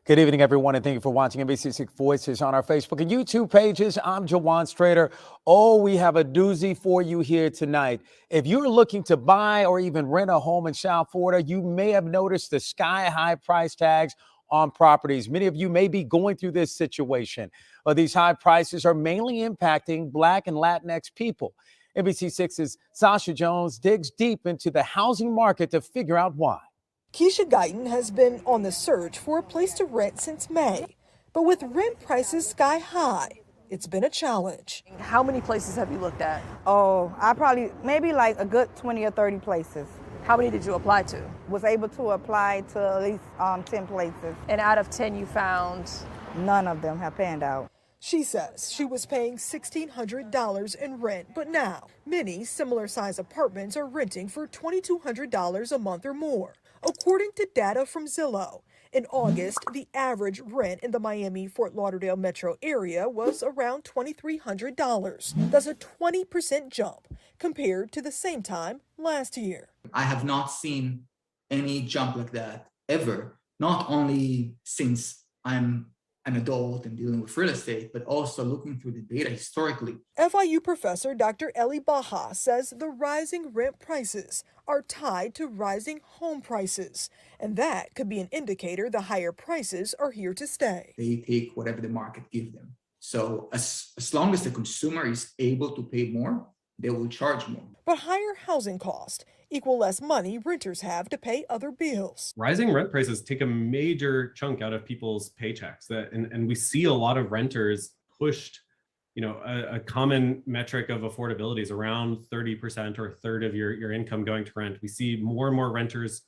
Good evening, everyone, and thank you for watching NBC6 Voices on our Facebook and YouTube pages. I'm Jawan Strader. Oh, we have a doozy for you here tonight. If you're looking to buy or even rent a home in South Florida, you may have noticed the sky-high price tags on properties. Many of you may be going through this situation. These high prices are mainly impacting Black and Latinx people. NBC6's Sasha Jones digs deep into the housing market to figure out why. Keisha Guyton has been on the search for a place to rent since May, but with rent prices sky high, it's been a challenge. How many places have you looked at? Oh, maybe like a good 20 or 30 places. How many did you apply to? Was able to apply to at least 10 places. And out of 10 you found? None of them have panned out. She says she was paying $1,600 in rent, but now many similar size apartments are renting for $2,200 a month or more. According to data from Zillow, in August, the average rent in the Miami-Fort Lauderdale metro area was around $2,300. That's a 20% jump compared to the same time last year. I have not seen any jump like that ever, not only since I'm an adult and dealing with real estate, but also looking through the data historically. FIU professor Dr. Eli Baha says the rising rent prices are tied to rising home prices, and that could be an indicator the higher prices are here to stay. They take whatever the market gives them. So as long as the consumer is able to pay more, they will charge more. But higher housing costs equal less money renters have to pay other bills. Rising rent prices take a major chunk out of people's paychecks, and we see a lot of renters pushed, a common metric of affordability is around 30% or a third of your income going to rent. We see more and more renters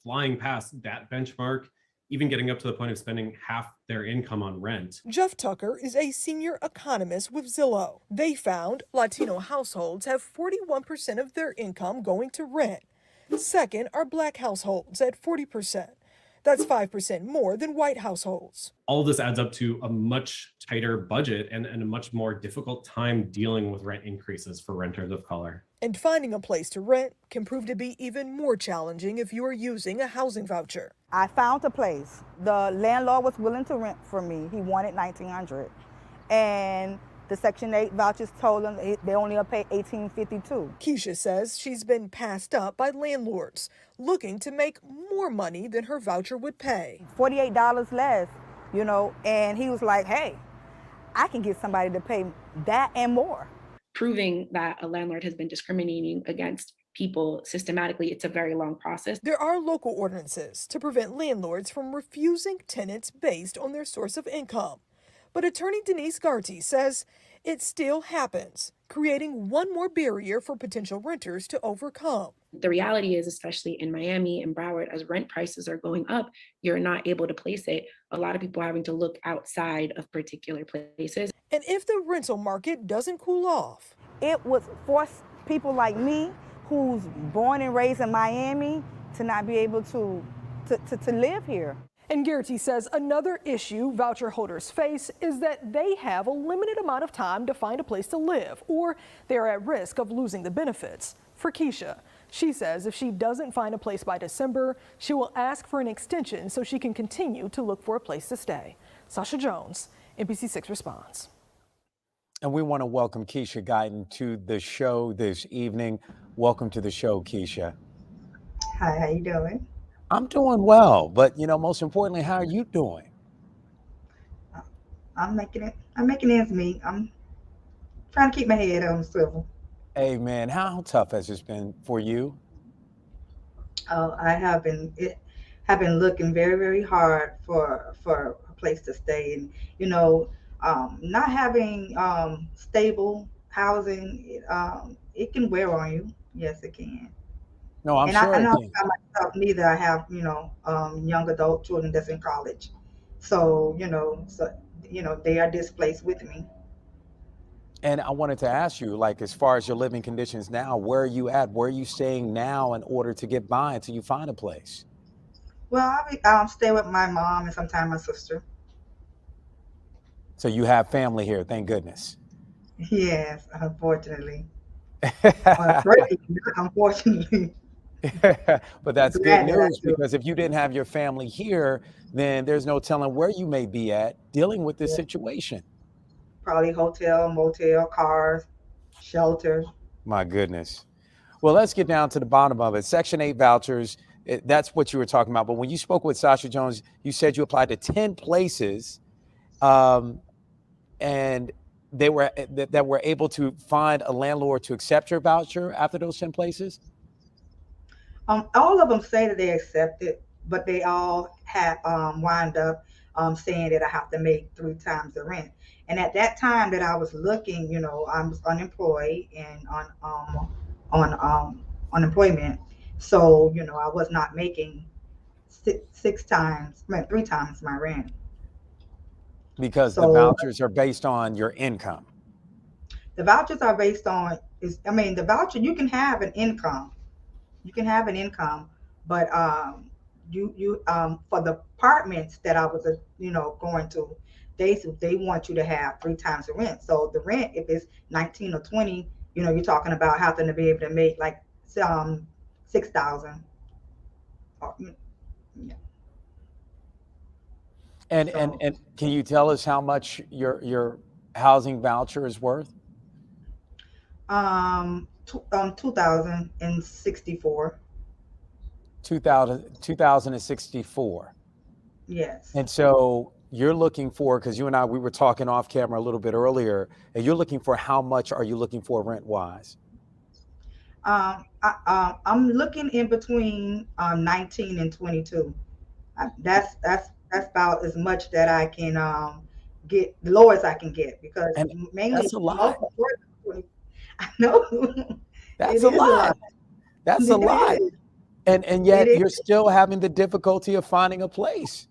flying past that benchmark, even getting up to the point of spending half their income on rent. Jeff Tucker is a senior economist with Zillow. They found Latino households have 41% of their income going to rent. Second are Black households at 40%. That's 5% more than white households. All of this adds up to a much tighter budget and a much more difficult time dealing with rent increases for renters of color. And finding a place to rent can prove to be even more challenging if you are using a housing voucher. I found a place. The landlord was willing to rent for me. He wanted $1,900. And the Section 8 vouchers told them they only pay $1,852. Keisha says she's been passed up by landlords looking to make more money than her voucher would pay. $48 less, and he was like, hey, I can get somebody to pay that and more. Proving that a landlord has been discriminating against people systematically, it's a very long process. There are local ordinances to prevent landlords from refusing tenants based on their source of income. But attorney Denise Garty says it still happens, creating one more barrier for potential renters to overcome. The reality is, especially in Miami and Broward, as rent prices are going up, you're not able to place it. A lot of people are having to look outside of particular places. And if the rental market doesn't cool off, it would force people like me, who's born and raised in Miami, to not be able to live here. And Garrity says another issue voucher holders face is that they have a limited amount of time to find a place to live, or they're at risk of losing the benefits. For Keisha, she says if she doesn't find a place by December, she will ask for an extension so she can continue to look for a place to stay. Sasha Jones, NBC6 Responds. And we want to welcome Keisha Guyton to the show this evening. Welcome to the show, Keisha. Hi, how you doing? I'm doing well, but most importantly, how are you doing? I'm making ends meet. I'm trying to keep my head on the swivel. Hey man, how tough has this been for you? Oh, I have been looking very, very hard for a place to stay, and not having stable housing, it can wear on you. Yes, it can. No, I'm And sure I it know can. by myself neither. I have, young adult children that's in college. So, they are displaced with me. And I wanted to ask you, like, as far as your living conditions now, where are you at? Where are you staying now in order to get by until you find a place? Well, I'll stay with my mom and sometimes my sister. So you have family here, thank goodness. Yes, unfortunately. Great, unfortunately. But that's good Glad that I news, do. because if you didn't have your family here, then there's no telling where you may be at dealing with this Yeah. situation. Probably hotel, motel, cars, shelter. My goodness. Well, let's get down to the bottom of it. Section 8 vouchers, that's what you were talking about. But when you spoke with Sasha Jones, you said you applied to 10 places, um, and they were that were able to find a landlord to accept your voucher after those 10 places. All of them say that they accept it, but they all have wind up saying that I have to make 3 times the rent. And at that time that I was looking, I was unemployed and on unemployment, so I was not making six times, 3 times my rent. Because the So vouchers are based on your income. the vouchers are based on the voucher, you can have an income. You can have an income, but you for the apartments that I was going to, they want you to have 3 times the rent. So the rent, if it's 19 or 20, you're talking about having to be able to make like 6,000. Yeah. And So can you tell us how much your housing voucher is worth? 2064. 2064. Yes. And so you're looking for, because you and I, we were talking off camera a little bit earlier, and you're looking for, how much are you looking for rent wise? I'm looking in between 19 and 22. That's about as much that I can get, the lowest I can get, because And mainly that's a most lot. of work is 20. I know. That's It a is a lot. lot. That's a It lot. is. And It yet is. you're still having the difficulty of finding a place.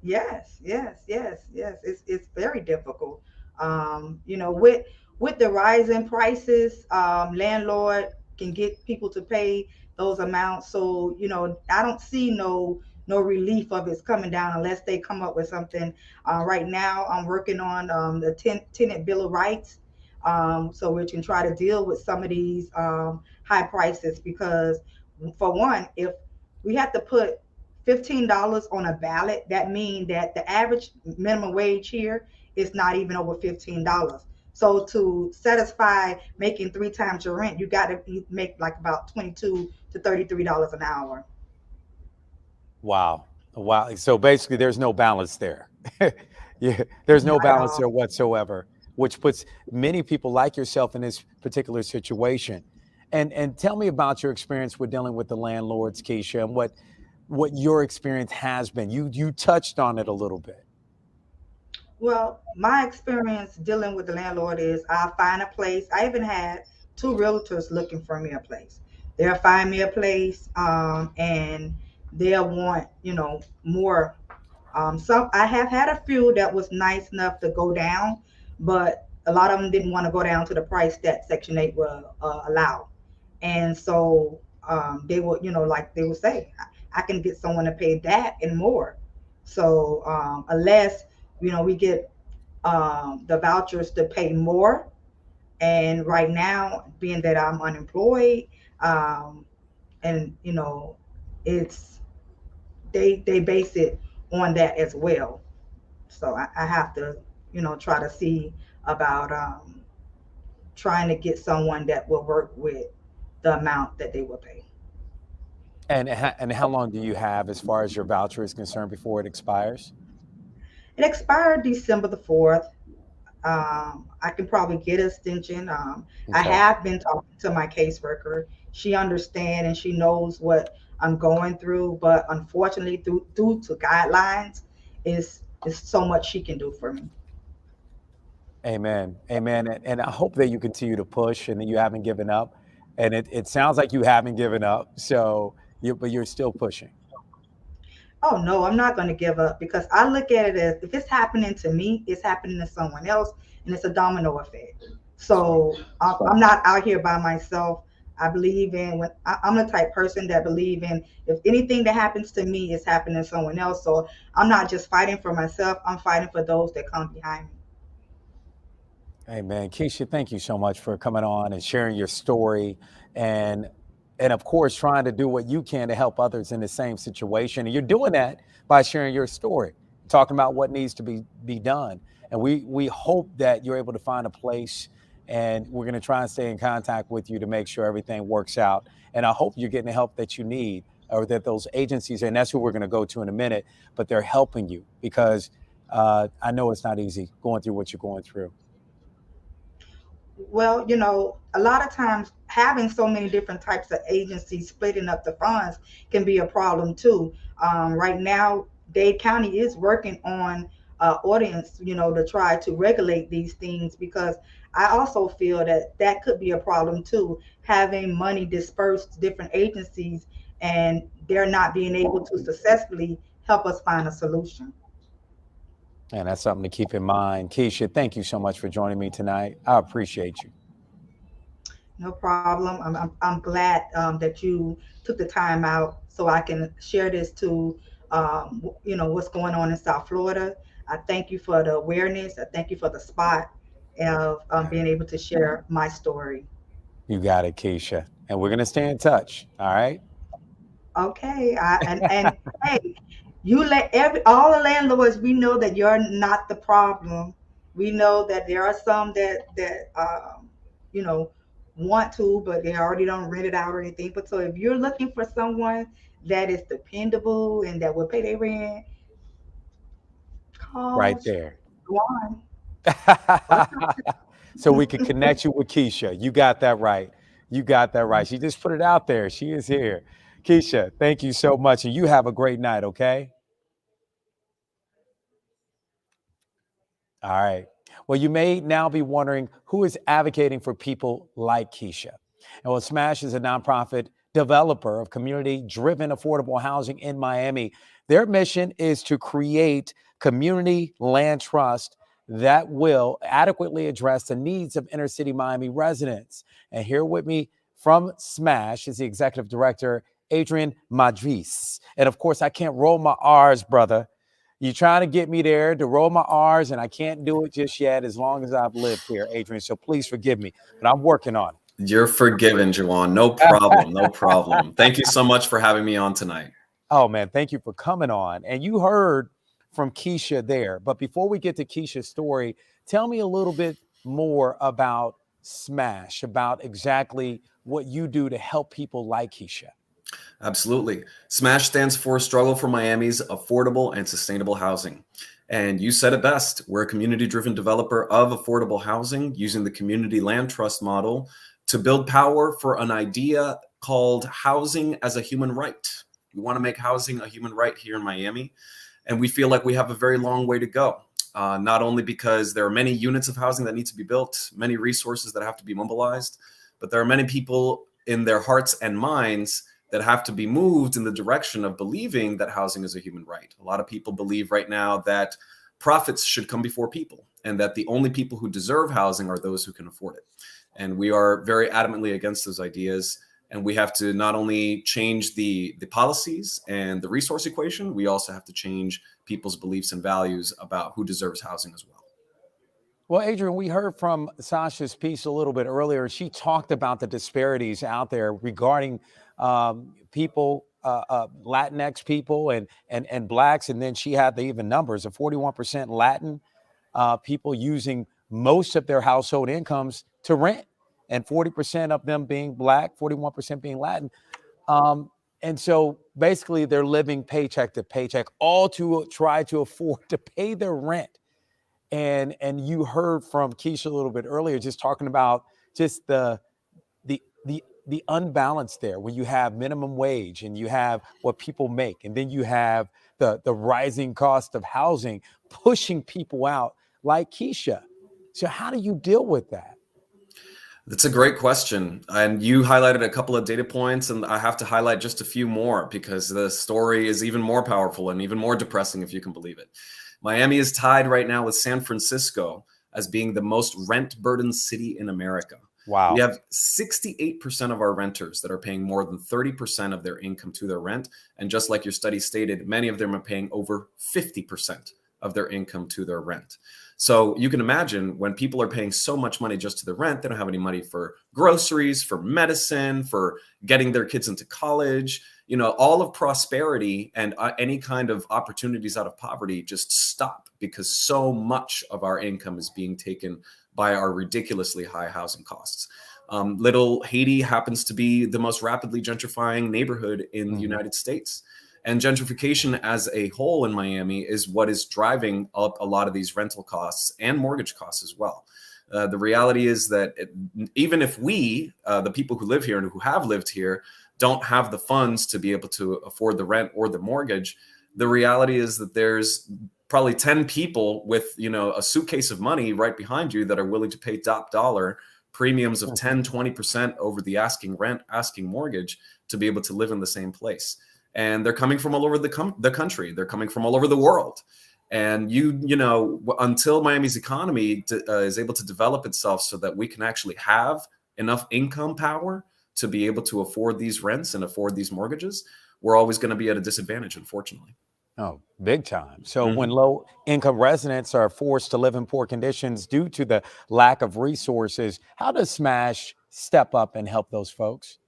Yes, yes, yes, yes. It's very difficult. With the rising prices, landlord can get people to pay those amounts. So, I don't see no relief of it's coming down unless they come up with something. Right now, I'm working on the tenant bill of rights, so we can try to deal with some of these high prices, because for one, if we have to put $15 on a ballot, that means that the average minimum wage here is not even over $15. So to satisfy making 3 times your rent, you got to make like about $22 to $33 an hour. Wow. Wow. So basically there's no balance there. Yeah, there's no Not at balance all. there whatsoever, which puts many people like yourself in this particular situation. And tell me about your experience with dealing with the landlords, Keisha, and what your experience has been. You touched on it a little bit. Well, my experience dealing with the landlord is I'll find a place. I even had 2 realtors looking for me a place. They'll find me a place, and they'll want, more. Some I have had a few that was nice enough to go down, but a lot of them didn't want to go down to the price that Section 8 will allow. And so they would, like they would say, I can get someone to pay that and more. So unless, we get the vouchers to pay more. And right now, being that I'm unemployed, um, and it's they base it on that as well. So I have to, try to see about trying to get someone that will work with the amount that they will pay. And how long do you have as far as your voucher is concerned before it expires? It expired December the 4th. I can probably get an extension. I Okay. have been talking to my caseworker. She understands and she knows what I'm going through, but unfortunately, due to guidelines, is so much she can do for me. Amen. Amen. And I hope that you continue to push and that you haven't given up. And it sounds like you haven't given up. So but you're still pushing. Oh no, I'm not going to give up, because I look at it as if it's happening to me, it's happening to someone else, and it's a domino effect. That's right. So I'm not out here by myself. I believe in when I'm the type person that believe in, if anything that happens to me is happening to someone else. So I'm not just fighting for myself. I'm fighting for those that come behind me. Amen. Keisha, thank you so much for coming on and sharing your story. And and of course, trying to do what you can to help others in the same situation. And you're doing that by sharing your story, talking about what needs to be done. And we hope that you're able to find a place, and we're going to try and stay in contact with you to make sure everything works out. And I hope you're getting the help that you need, or that those agencies, and that's who we're going to go to in a minute, but they're helping you, because I know it's not easy going through what you're going through. Well, a lot of times having so many different types of agencies splitting up the funds can be a problem too. Right now, Dade County is working on ordinance, to try to regulate these things, because I also feel that that could be a problem too, having money dispersed to different agencies and they're not being able to successfully help us find a solution. And that's something to keep in mind. Keisha, thank you so much for joining me tonight. I appreciate you. No problem. I'm glad that you took the time out so I can share this to, what's going on in South Florida. I thank you for the awareness. I thank you for the spot of being able to share my story. You got it, Keisha. And we're going to stay in touch. All right. Okay. And hey, you let all the landlords, we know that you're not the problem. We know that there are some that you know want to, but they already don't rent it out or anything. But so if you're looking for someone that is dependable and that will pay their rent, Right call there. Juan. So we can connect you with Keisha. You got that right. You got that right. She just put it out there. She is here. Keisha, thank you so much. And you have a great night, okay? All right. Well, you may now be wondering who is advocating for people like Keisha. And well, Smash is a nonprofit developer of community-driven affordable housing in Miami. Their mission is to create community land trust that will adequately address the needs of inner city Miami residents. And here with me from Smash is the executive director, Adrian Madris. And of course, I can't roll my R's, brother. You're trying to get me there to roll my R's, and I can't do it just yet as long as I've lived here, Adrian. So please forgive me, but I'm working on it. You're forgiven, Juwan. No problem. No problem. Thank you so much for having me on tonight. Oh, man, thank you for coming on. And you heard from Keisha there. But before we get to Keisha's story, tell me a little bit more about Smash, about exactly what you do to help people like Keisha. Absolutely. SMASH stands for Struggle for Miami's Affordable and Sustainable Housing. And you said it best. We're a community-driven developer of affordable housing using the community land trust model to build power for an idea called housing as a human right. We want to make housing a human right here in Miami. And we feel like we have a very long way to go. Not only because there are many units of housing that need to be built, many resources that have to be mobilized, but there are many people in their hearts and minds that have to be moved in the direction of believing that housing is a human right. A lot of people believe right now that profits should come before people and that the only people who deserve housing are those who can afford it. And we are very adamantly against those ideas. And we have to not only change the policies and the resource equation, we also have to change people's beliefs and values about who deserves housing as well. Well, Adrian, we heard from Sasha's piece a little bit earlier. She talked about the disparities out there regarding people, Latinx people and Blacks. And then she had the even numbers of 41% Latin people using most of their household incomes to rent, and 40% of them being Black, 41% being Latin. And so basically they're living paycheck to paycheck, all to try to afford to pay their rent. And you heard from Keisha a little bit earlier, just talking about just the unbalance there, when you have minimum wage and you have what people make, and then you have the rising cost of housing pushing people out like Keisha. So how do you deal with that? That's a great question. And you highlighted a couple of data points, and I have to highlight just a few more because the story is even more powerful and even more depressing, if you can believe it. Miami is tied right now with San Francisco as being the most rent-burdened city in America. Wow. We have 68% of our renters that are paying more than 30% of their income to their rent. And just like your study stated, many of them are paying over 50% of their income to their rent. So you can imagine when people are paying so much money just to the rent, they don't have any money for groceries, for medicine, for getting their kids into college. You know, all of prosperity and any kind of opportunities out of poverty just stop because so much of our income is being taken by our ridiculously high housing costs. Little Haiti happens to be the most rapidly gentrifying neighborhood in the United States. And gentrification as a whole in Miami is what is driving up a lot of these rental costs and mortgage costs as well. The reality is that even if we, the people who live here and who have lived here, don't have the funds to be able to afford the rent or the mortgage, the reality is that there's probably 10 people with, you know, a suitcase of money right behind you that are willing to pay top dollar premiums of 10, 20% over the asking rent, asking mortgage to be able to live in the same place. And they're coming from all over the country. They're coming from all over the world. And you know, until Miami's economy is able to develop itself so that we can actually have enough income power to be able to afford these rents and afford these mortgages, we're always going to be at a disadvantage, unfortunately. Oh, big time. So when low income residents are forced to live in poor conditions due to the lack of resources, how does Smash step up and help those folks?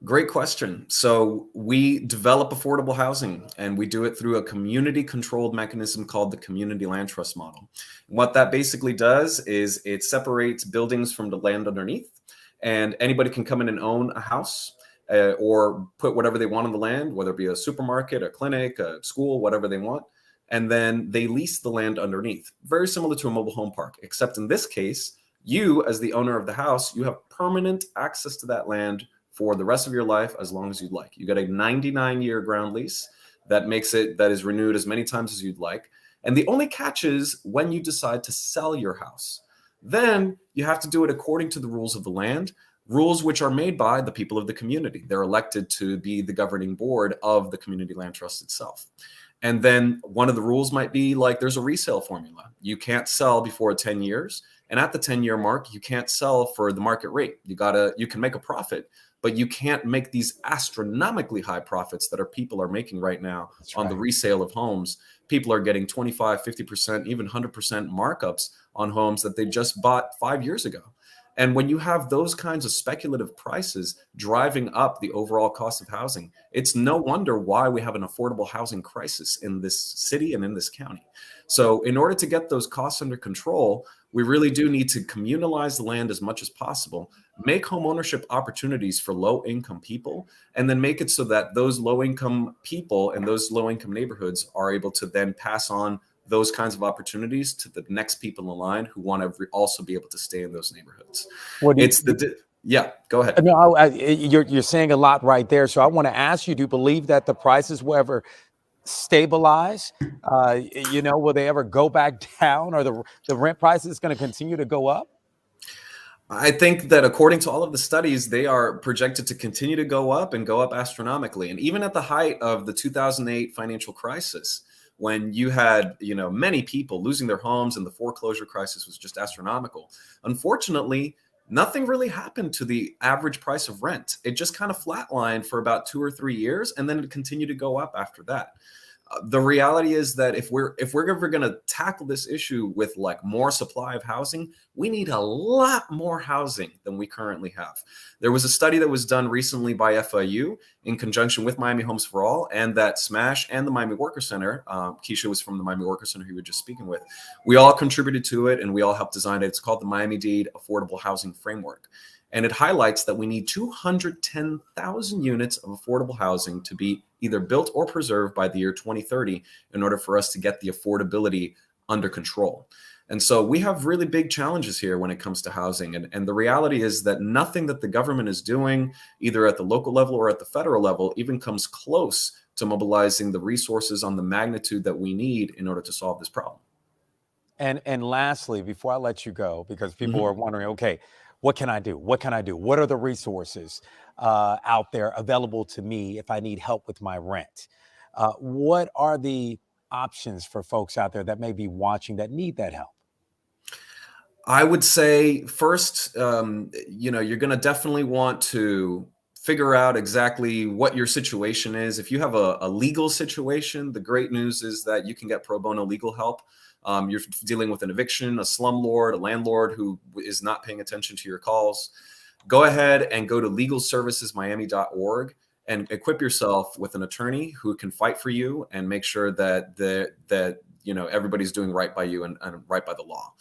Great question. So we develop affordable housing and we do it through a community controlled mechanism called the community land trust model. What that basically does is it separates buildings from the land underneath, and anybody can come in and own a house or put whatever they want on the land, whether it be a supermarket, a clinic, a school, whatever they want. And then they lease the land underneath, very similar to a mobile home park, except in this case, you as the owner of the house, you have permanent access to that land for the rest of your life as long as you'd like. You get a 99-year ground lease that is renewed as many times as you'd like. And the only catch is when you decide to sell your house. Then you have to do it according to the rules of the land, rules which are made by the people of the community. They're elected to be the governing board of the community land trust itself. And then one of the rules might be like there's a resale formula. You can't sell before 10 years. And at the 10-year mark, you can't sell for the market rate. You can make a profit, but you can't make these astronomically high profits that people are making right now on the resale of homes. People are getting 25, 50%, even 100% markups on homes that they just bought 5 years ago. And when you have those kinds of speculative prices driving up the overall cost of housing, it's no wonder why we have an affordable housing crisis in this city and in this county. So in order to get those costs under control, we really do need to communalize the land as much as possible, make home ownership opportunities for low-income people, and then make it so that those low-income people and those low-income neighborhoods are able to then pass on those kinds of opportunities to the next people in line who want to also be able to stay in those neighborhoods. Yeah, go ahead. No, you're saying a lot right there. So I want to ask you, do you believe that the prices will ever stabilize? Will they ever go back down, or the rent price is going to continue to go up? I think that according to all of the studies, they are projected to continue to go up and go up astronomically. And even at the height of the 2008 financial crisis, when you had, many people losing their homes and the foreclosure crisis was just astronomical. Unfortunately, nothing really happened to the average price of rent. It just kind of flatlined for about 2 or 3 years, and then it continued to go up after that. The reality is that if we're ever going to tackle this issue with like more supply of housing, we need a lot more housing than we currently have. There was a study that was done recently by FIU in conjunction with Miami Homes for All, and that Smash and the Miami Worker Center, Keisha was from the Miami Worker Center who we were just speaking with, we all contributed to it and we all helped design it. It's called the Miami-Dade Affordable Housing Framework. And it highlights that we need 210,000 units of affordable housing to be either built or preserved by the year 2030 in order for us to get the affordability under control. And so we have really big challenges here when it comes to housing. And the reality is that nothing that the government is doing, either at the local level or at the federal level, even comes close to mobilizing the resources on the magnitude that we need in order to solve this problem. And lastly, before I let you go, because people are wondering, okay, what can I do? What can I do? What are the resources out there available to me if I need help with my rent? What are the options for folks out there that may be watching that need that help? I would say first, you're going to definitely want to figure out exactly what your situation is. If you have a legal situation, the great news is that you can get pro bono legal help. You're dealing with an eviction, a slumlord, a landlord who is not paying attention to your calls. Go ahead and go to legalservicesmiami.org and equip yourself with an attorney who can fight for you and make sure that everybody's doing right by you and right by the law.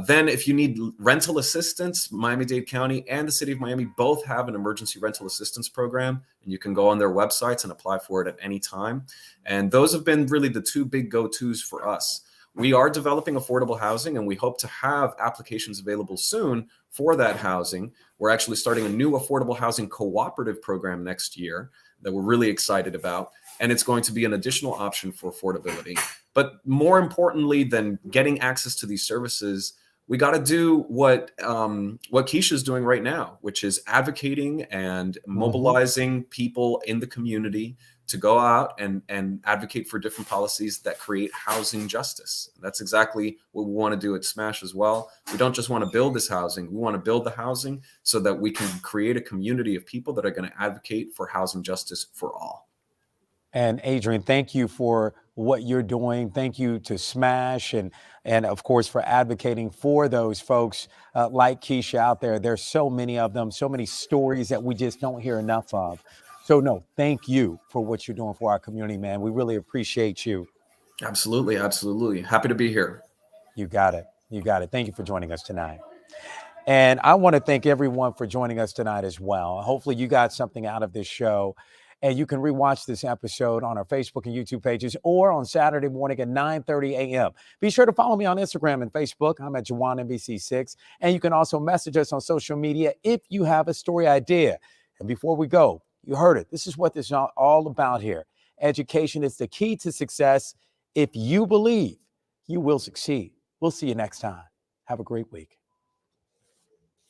Then if you need rental assistance, Miami-Dade County and the city of Miami both have an emergency rental assistance program, and you can go on their websites and apply for it at any time. And those have been really the two big go-tos for us. We are developing affordable housing, and we hope to have applications available soon for that housing. We're actually starting a new affordable housing cooperative program next year that we're really excited about. And it's going to be an additional option for affordability. But more importantly than getting access to these services, we got to do what Keisha's doing right now, which is advocating and mobilizing people in the community to go out and advocate for different policies that create housing justice. That's exactly what we want to do at Smash as well. We don't just want to build this housing. We want to build the housing so that we can create a community of people that are going to advocate for housing justice for all. And Adrian, thank you for what you're doing. Thank you to Smash and of course for advocating for those folks like Keisha out there. There's so many of them, so many stories that we just don't hear enough of. So no, thank you for what you're doing for our community, man. We really appreciate you. Absolutely, absolutely. Happy to be here. You got it. You got it. Thank you for joining us tonight. And I want to thank everyone for joining us tonight as well. Hopefully you got something out of this show. And you can rewatch this episode on our Facebook and YouTube pages or on Saturday morning at 9:30 a.m. Be sure to follow me on Instagram and Facebook. I'm at JawanNBC6. And you can also message us on social media if you have a story idea. And before we go, you heard it. This is what this is all about here. Education is the key to success. If you believe, you will succeed. We'll see you next time. Have a great week.